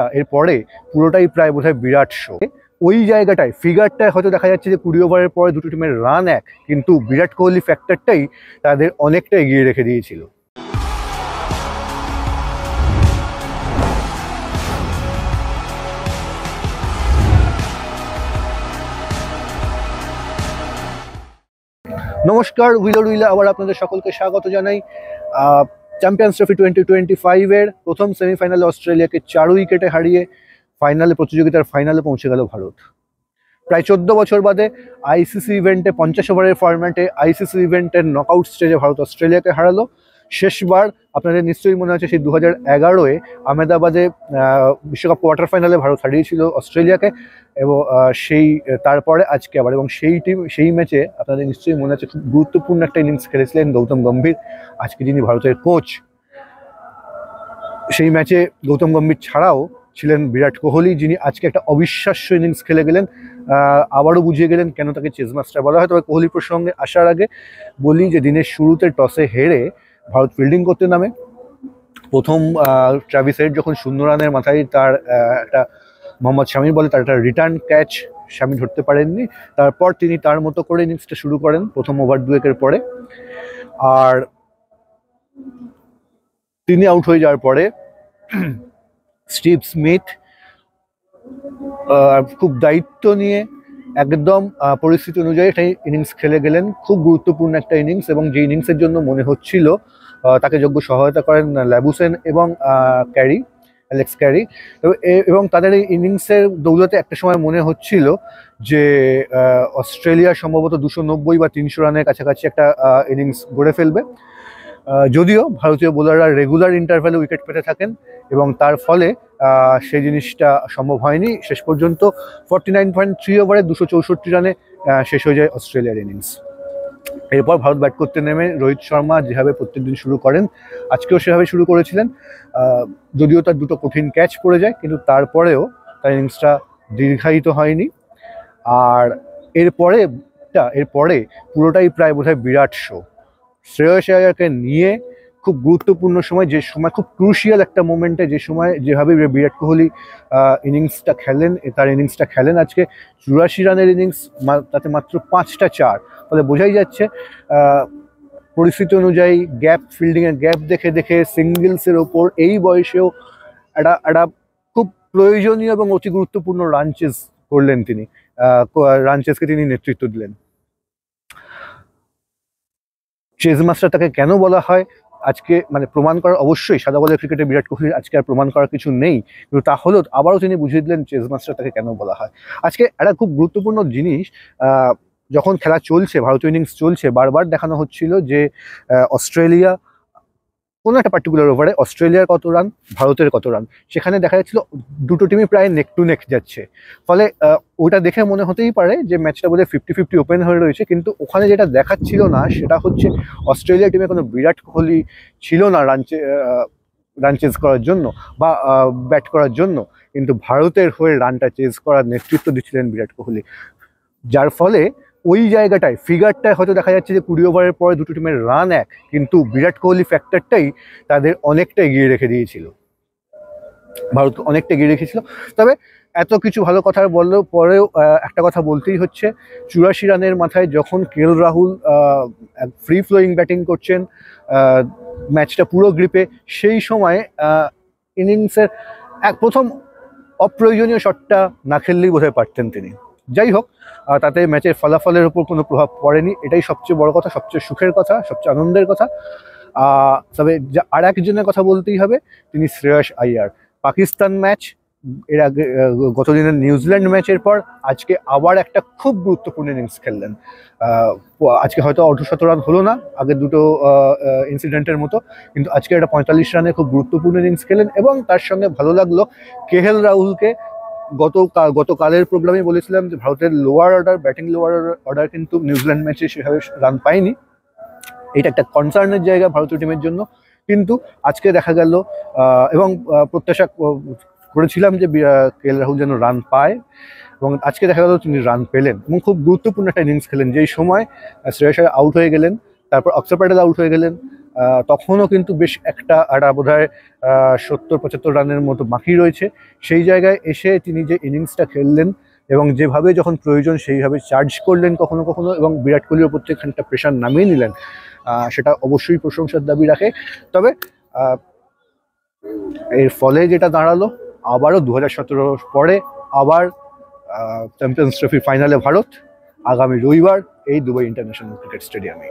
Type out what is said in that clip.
এরপরে পুরোটাই প্রায় বোধহয় বিরাট শো। ওই জায়গাটায় ফিগারটায় হয়তো দেখা যাচ্ছে যে 20 ওভারের পরে দুটো টিমের রান এক, কিন্তু বিরাট কোহলি ফ্যাক্টরটাই তাদের অনেকটা এগিয়ে রেখে দিয়েছিল। নমস্কার, উইলে আবার আপনাদের সকলকে স্বাগত জানাই। চ্যাম্পিয়ন্স ট্রফি 2025-এর প্রথম সেমিফাইনালে অস্ট্রেলিয়াকে 4 উইকেটে হারিয়ে প্রতিযোগিতার ফাইনালে পৌঁছে গেল ভারত। প্রায় 14 বছর বাদে আইসিসি ইভেন্টে 50 ওভারের ফরম্যাটে আইসিসি ইভেন্টের নকআউট স্টেজে ভারত অস্ট্রেলিয়াকে হারালো। শেষবার আপনাদের নিশ্চয়ই মনে আছে সেই 2011-এ আহমেদাবাদে বিশ্বকাপ কোয়ার্টার ফাইনালে ভারত হারিয়েছিল অস্ট্রেলিয়াকে, এবং তারপরে আজকে আবার, এবং সেই ম্যাচে আপনাদের নিশ্চয়ই মনে আছে খুব গুরুত্বপূর্ণ একটা ইনিংস খেলেছিলেন গৌতম গম্ভীর, আজকে যিনি ভারতের কোচ। সেই ম্যাচে গৌতম গম্ভীর ছাড়াও ছিলেন বিরাট কোহলি, যিনি আজকে একটা অবিশ্বাস্য ইনিংস খেলে গেলেন, আবারও বুঝিয়ে গেলেন কেন তাকে চেস মাস্টার বলা হয়। তবে কোহলি প্রসঙ্গে আসার আগে বলি যে দিনের শুরুতে টসে হেরে ভারত ফিল্ডিং করতে নামে। প্রথম ট্রাভিস হেড যখন 0 রানের মাথায় তার একটা মোহাম্মদ শামির বলে তার একটা রিটার্ন ক্যাচ শামি ধরতে পারেননি, তারপর তিনি তার মতো করে ইনিংসটা শুরু করেন প্রথম ওভার দুয়েকের পরে। আর তিনি আউট হয়ে যাওয়ার পরে স্টিভ স্মিথ খুব দায়িত্ব নিয়ে একদম পরিস্থিতি অনুযায়ী একটা ইনিংস খেলে গেলেন, খুব গুরুত্বপূর্ণ একটা ইনিংস, এবং যে ইনিংসের জন্য মনে হচ্ছিল তাকে যোগ্য সহায়তা করেন ল্যাবুসেন এবং অ্যালেক্স ক্যারি, এবং তাদের এই ইনিংসের দৌলতে একটা সময় মনে হচ্ছিল যে অস্ট্রেলিয়া সম্ভবত 290 বা 300 রানের কাছাকাছি একটা ইনিংস গড়ে ফেলবে। যদিও ভারতীয় বোলাররা রেগুলার ইন্টারভ্যালে উইকেট পেতে থাকেন এবং তার ফলে সেই জিনিসটা সম্ভব হয়নি। শেষ পর্যন্ত 49.3 ওভারে 264 রানে শেষ হয়ে যায় অস্ট্রেলিয়ার ইনিংস। এরপর ভারত ব্যাট করতে নেমে রোহিত শর্মা যেভাবে প্রত্যেকদিন শুরু করেন, আজকেও সেভাবে শুরু করেছিলেন। যদিও তার দুটো কঠিন ক্যাচ পড়ে যায়, কিন্তু তারপরেও তার ইনিংসটা দীর্ঘায়িত হয়নি। আর এরপরে পুরোটাই প্রায় বোধহয় বিরাট শো। শ্রেয়স আয়ারকে নিয়ে খুব গুরুত্বপূর্ণ সময়, যে সময় খুব ক্রুশিয়াল একটা মোমেন্টে, যে সময় যেভাবে বিরাট কোহলি তার ইনিংসটা খেলেন আজকে 84 রানের ইনিংস, তাতে মাত্র 5টা 4, ফলে বোঝাই যাচ্ছে পরিস্থিতি অনুযায়ী ফিল্ডিংয়ের গ্যাপ দেখে দেখে সিঙ্গলসের ওপর এই বয়সেও একটা খুব প্রয়োজনীয় এবং অতি গুরুত্বপূর্ণ রান চেজ করলেন তিনি। রান চেজকে তিনি নেতৃত্ব দিলেন। চেজ মাস্টার তাকে কেন বলা হয় আজকে প্রমাণ করার, অবশ্যই সাদা বলের ক্রিকেটে বিরাট কোহলির আজকে আর প্রমাণ করার কিছু নেই, কিন্তু তা হলেও আবারও তিনি বুঝিয়ে দিলেন চেজ মাস্টার তাকে কেন বলা হয়। আজকে একটা খুব গুরুত্বপূর্ণ জিনিস, যখন খেলা চলছে, ভারতীয় ইনিংস চলছে, বারবার দেখানো হচ্ছিল যে অস্ট্রেলিয়া কোনো একটা পার্টিকুলার ওভারে অস্ট্রেলিয়ার কত রান, ভারতের কত রান, সেখানে দেখা যাচ্ছিল দুটো টিমই প্রায় নেক টু নেক যাচ্ছে। ফলে ওটা দেখে মনে হতেই পারে যে ম্যাচটা বোধহয় 50-50 ওপেন হয়ে রয়েছে, কিন্তু ওখানে যেটা দেখাচ্ছিল না সেটা হচ্ছে অস্ট্রেলিয়া টিমে কোনো বিরাট কোহলি ছিল না রান চেজ করার জন্য বা ব্যাট করার জন্য, কিন্তু ভারতের হয়ে রানটা চেজ করার নেতৃত্ব দিচ্ছিলেন বিরাট কোহলি। যার ফলে ওই জায়গাটায় ফিগারটায় হয়তো দেখা যাচ্ছে যে 20 ওভারের পরে দুটো টিমের রান এক, কিন্তু বিরাট কোহলি ফ্যাক্টরটাই তাদের অনেকটা এগিয়ে রেখে দিয়েছিল, ভারতকে অনেকটা এগিয়ে রেখেছিল। তবে এত কিছু ভালো কথা বললেও পরেও একটা কথা বলতেই হচ্ছে, 84 রানের মাথায় যখন KL Rahul free flowing batting করছেন, ম্যাচটা পুরো গ্রিপে, সেই সময় ইনিংসের প্রথম অপ্রয়োজনীয় শটটা না খেললেই বোধহয় পারতেন তিনি। যাই হোক, তাতে ম্যাচের ফলাফলের উপর কোনো প্রভাব পড়েনি, এটাই সবচেয়ে বড় কথা, সবচেয়ে সুখের কথা, সবচেয়ে আনন্দের কথা। তবে আর একজনের কথা বলতেই হবে, তিনি শ্রেয়স আইয়ার। পাকিস্তান ম্যাচ, এর আগে গতদিনের নিউজিল্যান্ড ম্যাচের পর আজকে আবার একটা খুব গুরুত্বপূর্ণ ইনিংস খেললেন। আজকে হয়তো অর্ধশত রান হলো না আগের দুটো ইনসিডেন্টের মতো, কিন্তু আজকে একটা 45 রানে খুব গুরুত্বপূর্ণ ইনিংস খেলেন। এবং তার সঙ্গে ভালো লাগলো কেএল রাহুলকে, গতকালের প্রোগ্রামে বলেছিলাম যে ভারতের ব্যাটিং লোয়ার অর্ডার কিন্তু নিউজিল্যান্ড ম্যাচে সেভাবে রান পায়নি, এটা একটা কনসার্নের জায়গা ভারতীয় টিমের জন্য, কিন্তু আজকে দেখা গেল এবং প্রত্যাশা করেছিলাম যে কেএল রাহুল যেন রান পায়, এবং আজকে দেখা গেল তিনি রান পেলেন এবং খুব গুরুত্বপূর্ণ একটা ইনিংস খেলেন, যেই সময় শ্রেয়স আয়ার আউট হয়ে গেলেন, তারপর অক্ষর প্যাটেল আউট হয়ে গেলেন, তখনও কিন্তু বেশ একটা বোধহয় 70-75 রানের মতো বাকি রয়েছে। সেই জায়গায় এসে তিনি যে ইনিংসটা খেললেন এবং যেভাবে যখন প্রয়োজন সেইভাবে চার্জ করলেন কখনো কখনো, এবং বিরাট কোহলির ওপর থেকে খানিকটা প্রেশার নামিয়ে নিলেন, সেটা অবশ্যই প্রশংসার দাবি রাখে। তবে এর ফলে যেটা দাঁড়ালো, আবারও 2017 পরে আবার চ্যাম্পিয়ন্স ট্রফি ফাইনালে ভারত, আগামী রবিবার এই দুবাই ইন্টারন্যাশনাল ক্রিকেট স্টেডিয়ামে।